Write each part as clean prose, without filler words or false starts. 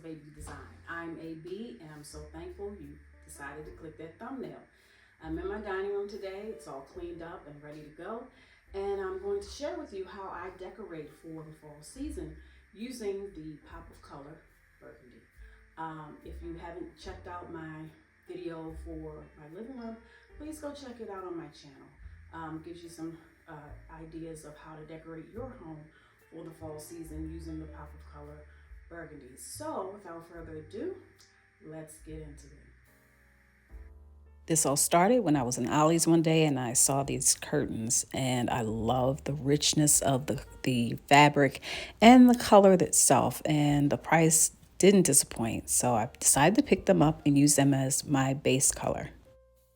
baby design. I'm AB and I'm so thankful you decided to click that thumbnail. I'm in my dining room today. It's all cleaned up and ready to go. And I'm going to share with you how I decorate for the fall season using the Pop of Color Burgundy. If you haven't checked out my video for my living room, please go check it out on my channel. Gives you some ideas of how to decorate your home for the fall season using the Pop of Color Burgundy. So without further ado, let's get into it. This all started when I was in Ollie's one day and I saw these curtains, and I love the richness of the fabric and the color itself, and the price didn't disappoint. So I decided to pick them up and use them as my base color.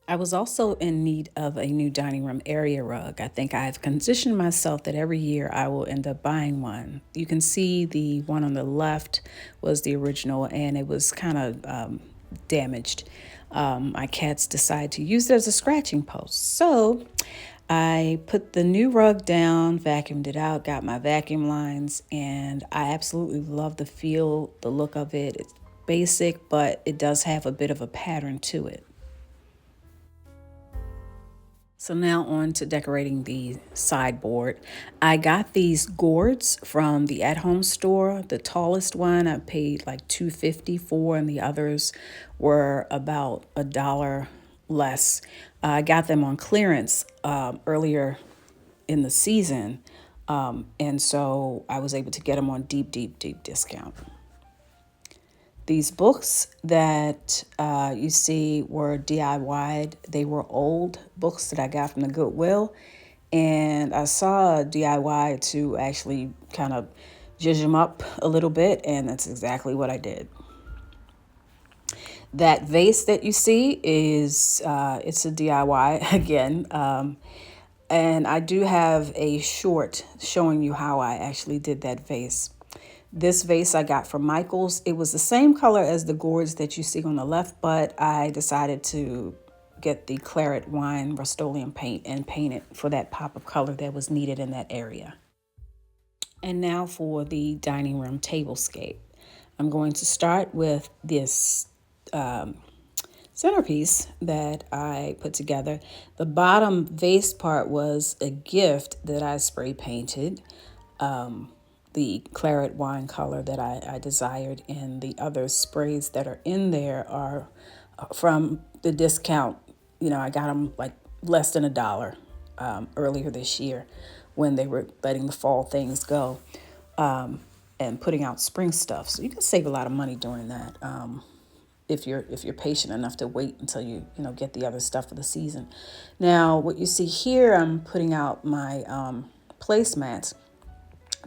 I was also in need of a new dining room area rug. I think I've conditioned myself that every year I will end up buying one. You can see the one on the left was the original, and it was kind of damaged. My cats decided to use it as a scratching post. So I put the new rug down, vacuumed it out, got my vacuum lines, and I absolutely love the feel, the look of it. It's basic, but it does have a bit of a pattern to it. So now on to decorating the sideboard. I got these gourds from the at-home store. The tallest one I paid like $2.50 for, and the others were about $1 less. I got them on clearance earlier in the season, and so I was able to get them on deep discount. These books that you see were DIY'd. They were old books that I got from the Goodwill. And I saw a DIY to actually kind of zhuzh them up a little bit. And that's exactly what I did. That vase that you see is, it's a DIY again. And I do have a short showing you how I actually did that vase. This vase I got from Michael's. It was the same color as the gourds that you see on the left, but I decided to get the claret wine Rust-Oleum paint and paint it for that pop of color that was needed in that area. And now for the dining room tablescape. I'm going to start with this centerpiece that I put together. The bottom vase part was a gift that I spray painted. The claret wine color that I desired, and the other sprays that are in there are from the discount. You know, I got them like less than $1 earlier this year when they were letting the fall things go and putting out spring stuff. So you can save a lot of money doing that if you're patient enough to wait until you get the other stuff for the season. Now, what you see here, I'm putting out my placemats,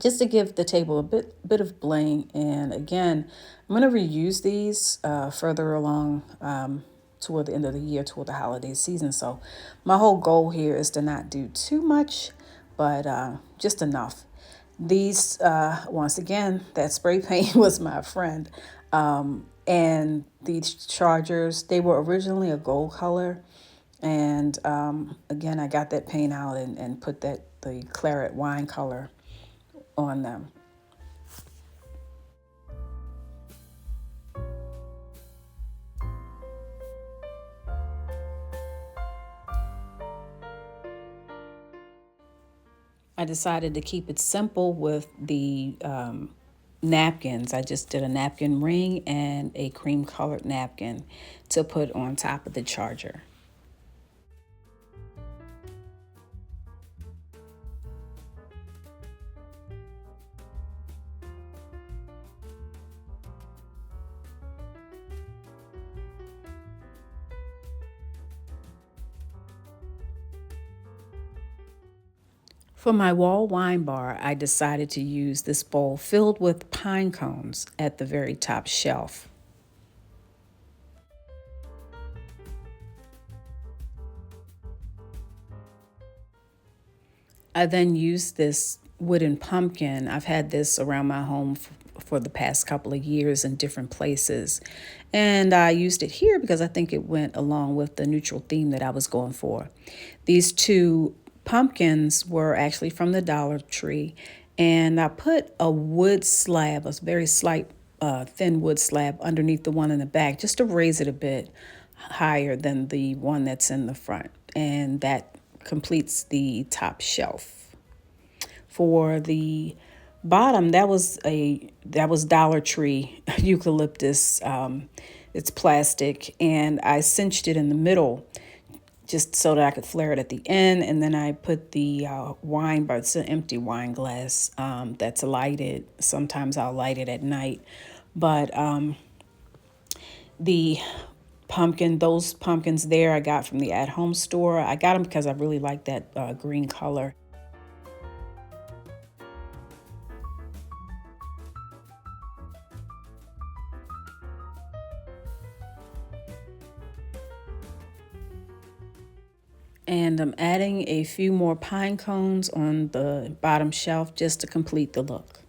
just to give the table a bit of bling. And again, I'm going to reuse these further along toward the end of the year, toward the holiday season. So my whole goal here is to not do too much, but just enough. These, once again, that spray paint was my friend. And these chargers, they were originally a gold color. And again, I got that paint out and put the claret wine color on them. I decided to keep it simple with the napkins. I just did a napkin ring and a cream colored napkin to put on top of the charger. For my wall wine bar, I decided to use this bowl filled with pine cones at the very top shelf. I then used this wooden pumpkin. I've had this around my home for the past couple of years in different places. And I used it here because I think it went along with the neutral theme that I was going for. These two pumpkins were actually from the Dollar Tree, and I put a wood slab, a very slight thin wood slab underneath the one in the back, just to raise it a bit higher than the one that's in the front. And that completes the top shelf. For the bottom, that was Dollar Tree eucalyptus. It's plastic, and I cinched it in the middle just so that I could flare it at the end. And then I put the wine, but it's an empty wine glass that's lighted. Sometimes I'll light it at night. But the those pumpkins there I got from the at-home store. I got them because I really like that green color. And I'm adding a few more pine cones on the bottom shelf just to complete the look.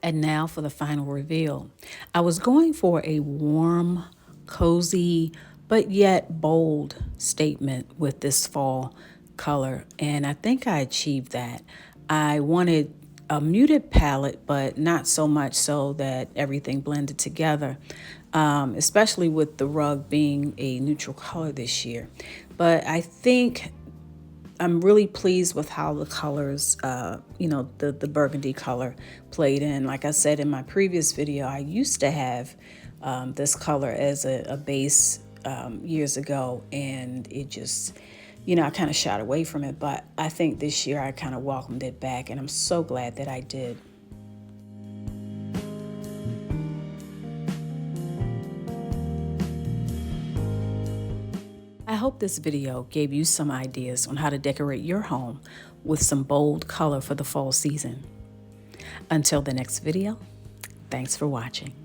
And now for the final reveal. I was going for a warm, cozy, but yet bold statement with this fall color, and I think I achieved that. I wanted a muted palette, but not so much so that everything blended together, especially with the rug being a neutral color this year. But I think I'm really pleased with how the colors, the burgundy color played in. Like I said in my previous video, I used to have this color as a base years ago, and it just, I kind of shied away from it. But I think this year I kind of welcomed it back, and I'm so glad that I did. I hope this video gave you some ideas on how to decorate your home with some bold color for the fall season. Until the next video, thanks for watching.